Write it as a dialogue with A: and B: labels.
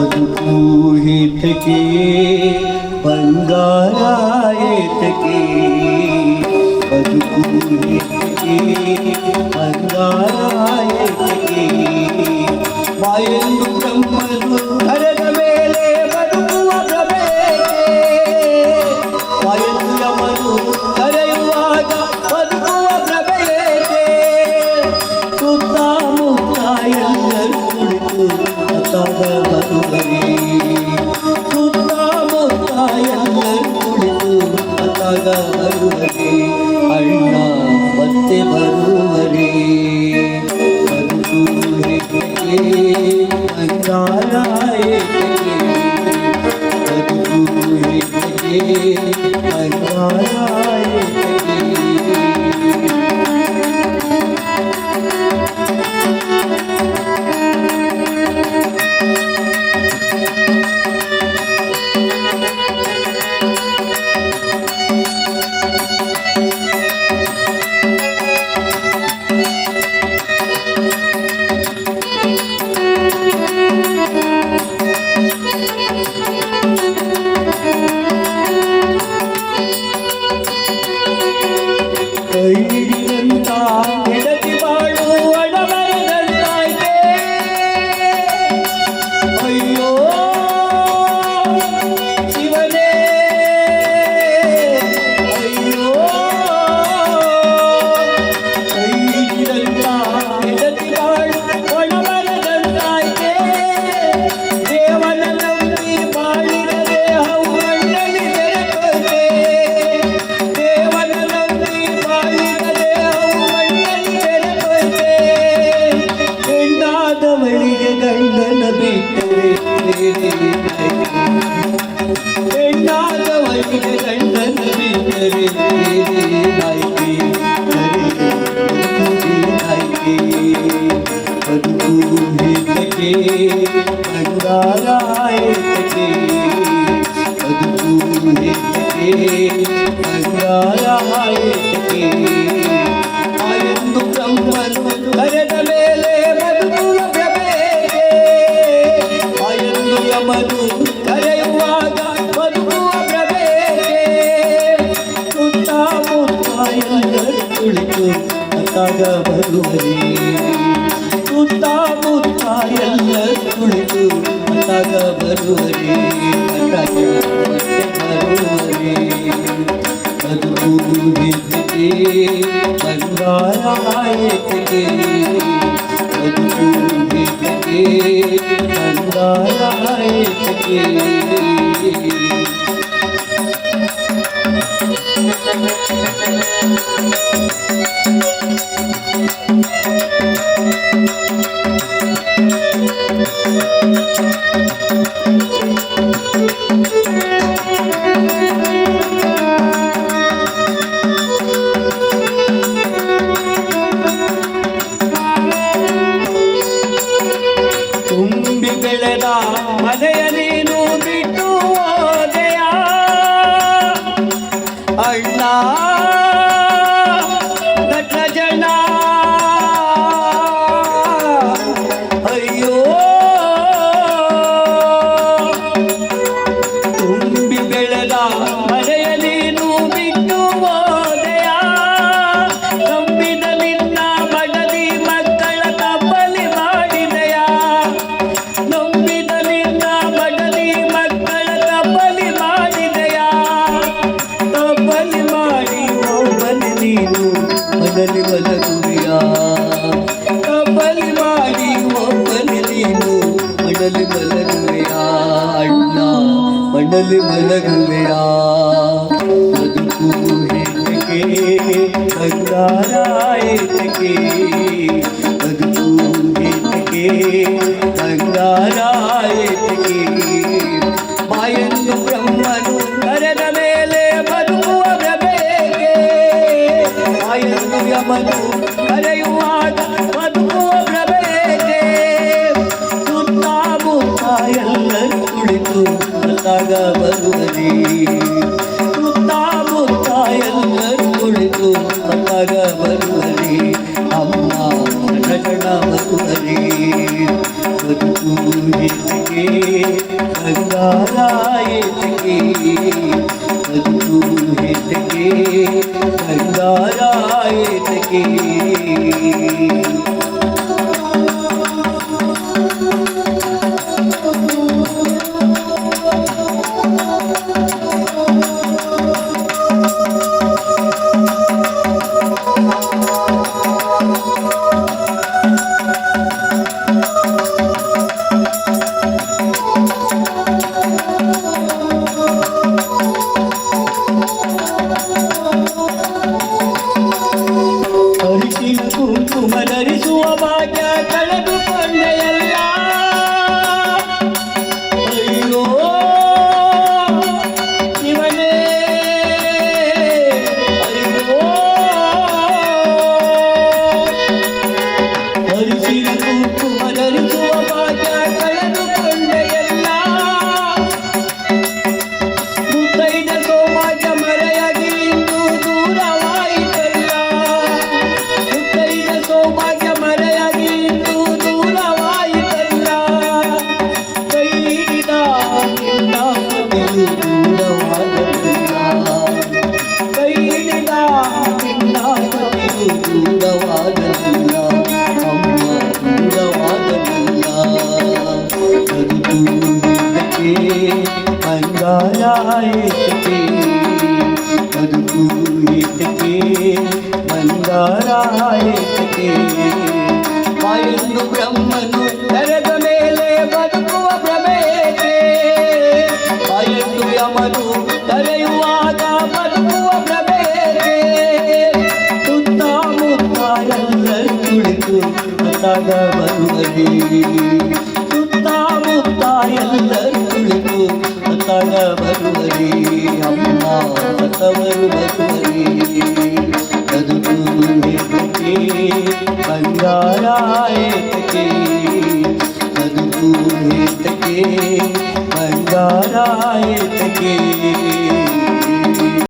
A: ಬದುಕು ಹೇತಕ್ಕೆ ಬಂಗಾರ ಏತಕ್ಕೆ ಬದುಕು ಹೇತಕ್ಕೆ ಬಂಗಾರ ಏತಕ್ಕೆ ಬಾಯೆಂದು ಬ್ರಹ್ಮನು ಕರೆದ ಮೇಲೆ ಬದುಕುವ ಪ್ರಭೇಕೆ ಬಾಯೆಂದು ಯಮನು ಕರೆಯುವಾಗ ಬದುಕುವ ಪ್ರಭೇಕೆ ಸುತ್ತಮುತ್ತ ಎಲ್ಲರೂ ಕುಳಿತು ಅತ್ತಾಗ ಬರುವರೆ ಸುತ್ತಮುತ್ತ ಎಲ್ಲರೂ ಕುಳಿತು ಅತ್ತಾಗ ಬರುವರೆ ಅಣ್ಣ ಮತ್ತೆ ಬರುವರೆ ಬದುಕು ಹೇಗೆ ಬಂಗಾರ ಏತಕ್ಕೆ ಬದುಕು ಹೇಗೆ ಬಂಗಾರ ಏತಕ್ಕೆ ಹೆಂಡತಿ ಬಾಳು ಒಡಮರದಂತಾಯ್ತೆ ಅಯ್ಯೋ ಶಿವನೇ ಅಯ್ಯೋ ಕೈಗಿರಂತ ಹೆಂಡತಿ ಬಾಳು ಒಡಮರದಂತಾಯ್ತೆ ದೇವನ ನಂಬಿ ಬಾಳಿನ ದೇಹವು ಮಣ್ಣಲ್ಲಿ ಬೆರೆತೋಯ್ತೆ ದೇವನ ನಂಬಿ ಬಾಳಿನ ಹೆಣ್ಣಾದವಳಿಗೆ ಗಂಡನ ಬಿಟ್ಟರೆ ಹೆಣ್ಣಾದವಳಿಗೆ ಗಂಡನ ಬಿಟ್ಟರೆ ನಾಯ್ಕೆ ನಾಯ್ಕೆ ಬದುಕು ಹೇತಕ್ಕೆ ಬಂಗಾರ ಏತಕ್ಕೆ ಬದುಕು ಹೇತಕ್ಕೆ ಬಂಗಾರ ಏತಕ್ಕೆ ಎಂದು ಬ್ರಹ್ಮನು ಕರೆದ ಮೇಲೆ ಬದುಕುವ ಪ್ರಭೇಕೆ ಎಂದು ಯಮನು ಕರೆಯುವಾಗ ಬದುಕುವ ಪ್ರಭೇಕೆ ಸುತ್ತಮುತ್ತ ಎಲ್ಲರೂ ಕುಳಿತು ಅತ್ತಾಗ ಬರುವರೆ ಸುತ್ತಮುತ್ತ ಎಲ್ಲರೂ ಕುಳಿತು ಅತ್ತಾಗ ಬರುವರೆ ಅತ್ತಾಗ ಬರುವರೆ ಬದುಕು ಹೇತಕ್ಕೆ ಬಂಗಾರ ಏತಕ್ಕೆ ಬದುಕು ಹೇತಕ್ಕೆ ಬಂಗಾರ ಏತಕ್ಕೆ ತುಂಬಿ ಬೆಳೆದ ಮನೆಯ ನೀನು ಬಿಟ್ಟು ಹೋದೆಯ ಅಣ್ಣ ನಟ ಜನ ಅಯ್ಯೋ ತುಂಬಿ ಬೆಳೆದ ಮನೆಯ ನೀನು ಬಿಟ್ಟು ಹೋದೆಯ ನಂಬಿದ ನಿನ್ನ ಮಡದಿ ಮಕ್ಕಳ ತಪ್ಪಲಿ ಮಾಡಿದೆಯ ನಂಬಿದ ನಿನ್ನ ಮಡದಿ ಮಕ್ಕಳ ತಪ್ಪಲಿ ಮಾಡಿದೆಯ ತಪ್ಪಲಿ ಮಾಡಿ ಒಬ್ಬನೇ ನೀನು ಮನಲಿ ಮಲಗುವೆಯ ತಪ್ಪಲಿ ಮಾಡಿ ಒಬ್ಬನೇ ನೀನು ಮನಲಿ ಮಲಗುವೆಯ ಅಣ್ಣ ಮನಲಿ ಮಲಗುವೆಯ ಬದುಕು ಹೇತಕ್ಕೆ ಬಂಗಾರ ಏತಕ್ಕೆ ಬದುಕು ಹೇತಕ್ಕೆ ಬಂಗಾರ ಏತಕ್ಕೆ ಬಾಯೆಂದು ಬ್ರಹ್ಮನು ಕರೆದ ಮೇಲೆ ಬದುಕುವ ಪ್ರಭೇಕೆ ಬಾಯೆಂದು ಯಮನು ಕರೆಯುವಾಗ ಬದುಕುವ ಪ್ರಭೇಕೆ ಸುತ್ತಮುತ್ತ ಎಲ್ಲರೂ ಕುಳಿತು ಅತ್ತಾಗ ಬರುವರೆ ಸುತ್ತಮುತ್ತ ಎಲ್ಲರೂ ಕುಳಿತು ಅತ್ತಾಗ ಬರುವರೆ ಅಮ್ಮ ಜನ ಬರುವರೆ ಬದುಕು ಹೇತಕ್ಕೆ ಧರಿಸುವ ಭಾಗ್ಯ ಕಳೆದುಕೊಂಡೆಯಲ್ಲ. ಅಯ್ಯೋ ಶಿವನೇ, ಅಯ್ಯೋ ಧರಿಸಿದ ಕುಂಕುಮ ಧರಿಸುವ ಭಾಗ್ಯ ಕಳೆದುಕೊಂಡೆಯಲ್ಲ. ಮುತ್ತೈದ ಸೌಭಾಗ್ಯ ಮರೆಯಾಗಿ ಇಂದು ದೂರವಾಯಿತಲ್ಲ. ಮುತ್ತೈದ ಸೌಭಾಗ್ಯ ಮರೆಯಾಗಿ ಇಂದು ದೂರವಾಯಿತಲ್ಲ. ಕೈ ಹಿಡಿದ ನಿನ್ನ ಮನೆಯು ದೂರವಾಗಲಿಲ್ಲ. ಕೈ ಹಿಡಿದ ನಿನ್ನ ಮನೆಯು ದೂರವಾಗಲಿಲ್ಲ. ಅಮ್ಮ ದೂರವಾಗಲಿಲ್ಲ. ಬದುಕು ಹಿಂದಕ್ಕೆ ಬಂಗಾರ ಏತಕ್ಕೆ, ಬದುಕು ಏತಕ್ಕೆ ಬಂಗಾರ ಏತಕ್ಕೆ. ಬಾಯೊಂದು ಬ್ರಹ್ಮನು ತೆರೆದ ಮೇಲೆ ಬದುಕುವ ಭ್ರಮೆಯೇಕೆ. ಬಾಯೊಂದು ಯಮನು ತೆರೆಯುವಾಗ ಬದುಕುವ ಭ್ರಮೆಯೇಕೆ. ಸುತ್ತಮುತ್ತ ಎಲ್ಲರೂ ಕುಳಿತು ಮತಾಗ ಬರುವರೇ. ಸುತ್ತಮುತ್ತ ಎಲ್ಲರೂ ಕುಳಿತು ಮತಾಗ ಬರುವರೇ. ಅಮ್ಮ ಸತ್ತವರು ಬರುವರೇ. ಬದುಕು ಏತಕ್ಕೆ ಬಂಗಾರ ಏತಕ್ಕೆ, ಬದುಕು ಏತಕ್ಕೆ ಬಂಗಾರ ಏತಕ್ಕೆ.